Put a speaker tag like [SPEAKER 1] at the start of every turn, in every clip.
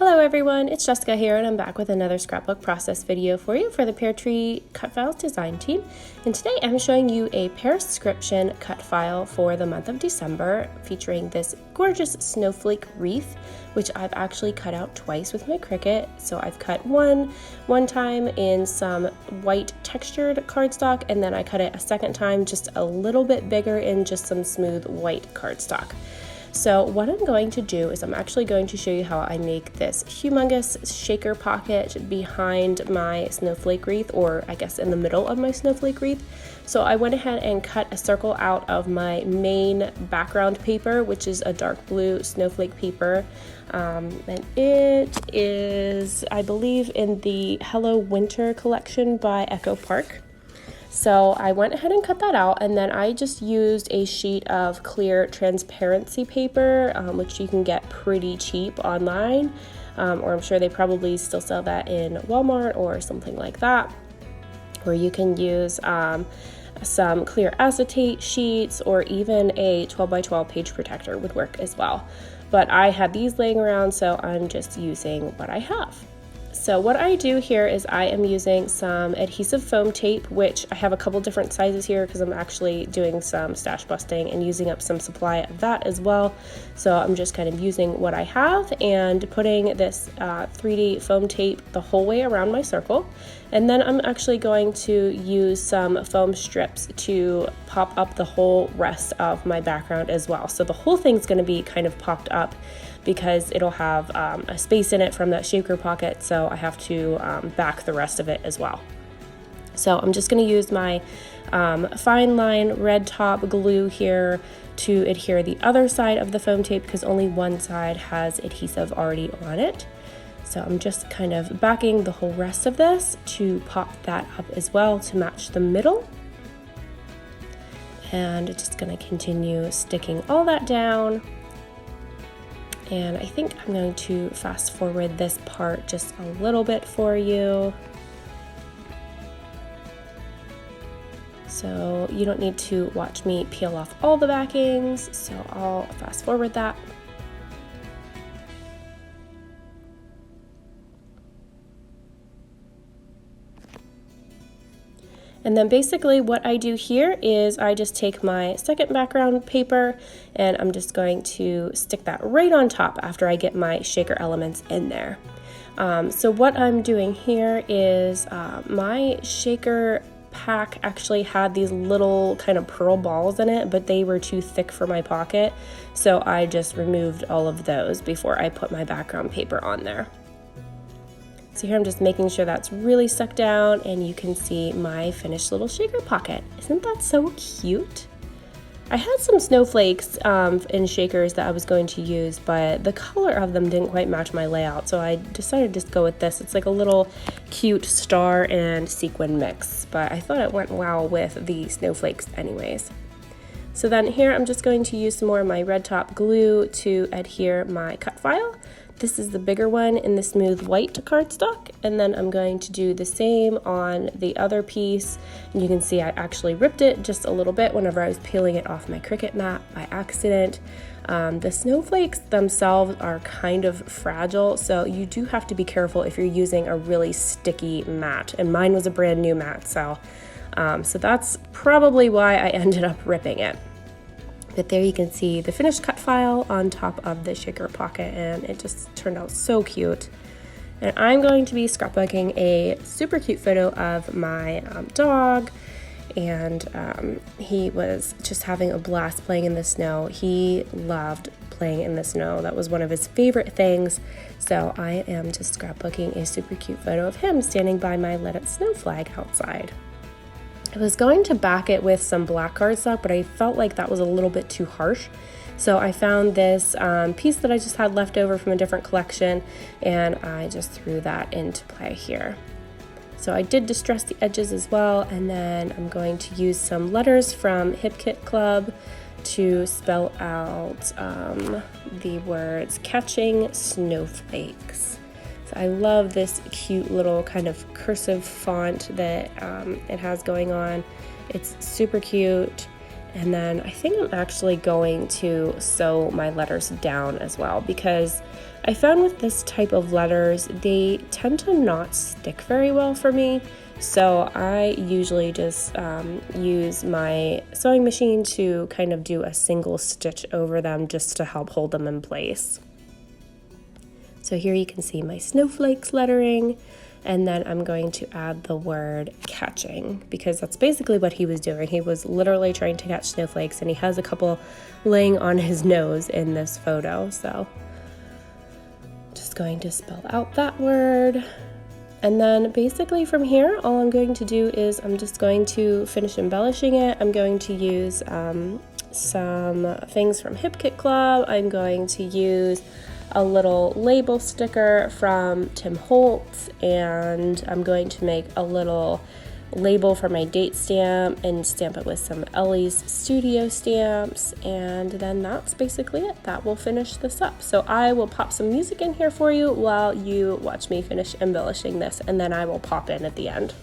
[SPEAKER 1] Hello everyone, it's Jessica here and I'm back with another scrapbook process video for you for the Peartree Cutfiles design team. And today I'm showing you a Pearscription cut file for the month of December featuring this gorgeous snowflake wreath, which I've actually cut out twice with my Cricut. So I've cut one time in some white textured cardstock, and then I cut it a second time just a little bit bigger in just some smooth white cardstock. So what I'm going to do is I'm actually going to show you how I make this humongous shaker pocket behind my snowflake wreath, or I guess in the middle of my snowflake wreath. So I went ahead and cut a circle out of my main background paper, which is a dark blue snowflake paper. And it is, I believe, in the Hello Winter collection by Echo Park. So I went ahead and cut that out, and then I just used a sheet of clear transparency paper, which you can get pretty cheap online, or I'm sure they probably still sell that in Walmart or something like that, or you can use some clear acetate sheets, or even a 12 by 12 page protector would work as well. But I had these laying around, so I'm just using what I have. So what I do here is I am using some adhesive foam tape, which I have a couple different sizes here because I'm actually doing some stash busting and using up some supply of that as well. So I'm just kind of using what I have and putting this 3D foam tape the whole way around my circle. And then I'm actually going to use some foam strips to pop up the whole rest of my background as well. So the whole thing's going to be kind of popped up because it'll have a space in it from that shaker pocket, so I have to back the rest of it as well. So I'm just going to use my fine line red top glue here to adhere the other side of the foam tape because only one side has adhesive already on it. So I'm just kind of backing the whole rest of this to pop that up as well to match the middle. And just going to continue sticking all that down. And I think I'm going to fast forward this part just a little bit for you. So you don't need to watch me peel off all the backings, so I'll fast forward that. And then basically what I do here is I just take my second background paper and I'm just going to stick that right on top after I get my shaker elements in there. So what I'm doing here is my shaker pack actually had these little kind of pearl balls in it, but they were too thick for my pocket. So I just removed all of those before I put my background paper on there. So here I'm just making sure that's really stuck down, and you can see my finished little shaker pocket. Isn't that so cute? I had some snowflakes in shakers that I was going to use, but the color of them didn't quite match my layout, so I decided to just go with this. It's like a little cute star and sequin mix, but I thought it went well with the snowflakes anyways. So then here I'm just going to use some more of my red top glue to adhere my cut file. This is the bigger one in the smooth white cardstock, and then I'm going to do the same on the other piece. And you can see I actually ripped it just a little bit whenever I was peeling it off my Cricut mat by accident. The snowflakes themselves are kind of fragile, so you do have to be careful if you're using a really sticky mat, and mine was a brand new mat, so that's probably why I ended up ripping it. But there you can see the finished cut file on top of the shaker pocket, and it just turned out so cute. And I'm going to be scrapbooking a super cute photo of my dog, and he was just having a blast playing in the snow. He loved playing in the snow. That was one of his favorite things. So I am just scrapbooking a super cute photo of him standing by my Let It Snow flag outside. I was going to back it with some black cardstock, but I felt like that was a little bit too harsh. So I found this piece that I just had left over from a different collection, and I just threw that into play here. So I did distress the edges as well, and then I'm going to use some letters from Hip Kit Club to spell out the words "catching snowflakes." So I love this cute little kind of cursive font that it has going on. It's super cute, And then I think I'm actually going to sew my letters down as well, because I found with this type of letters, they tend to not stick very well for me. So I usually just use my sewing machine to kind of do a single stitch over them just to help hold them in place. So here you can see my snowflakes lettering. And then I'm going to add the word catching, because that's basically what he was doing. He was literally trying to catch snowflakes, and he has a couple laying on his nose in this photo. So just going to spell out that word. And then basically from here, all I'm going to do is I'm just going to finish embellishing it. I'm going to use some things from Hip Kit Club. I'm going to use a little label sticker from Tim Holtz, and I'm going to make a little label for my date stamp and stamp it with some Elle's Studio stamps, and then that's basically it. That will finish this up. So I will pop some music in here for you while you watch me finish embellishing this, and then I will pop in at the end.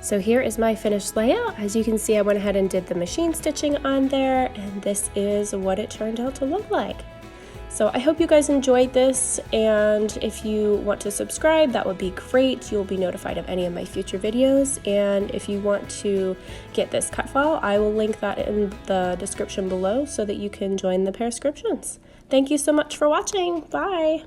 [SPEAKER 1] So here is my finished layout. As you can see, I went ahead and did the machine stitching on there, and this is what it turned out to look like. So I hope you guys enjoyed this, and if you want to subscribe, that would be great. You'll be notified of any of my future videos, and if you want to get this cut file, I will link that in the description below so that you can join the Pearscriptions. Thank you so much for watching. Bye!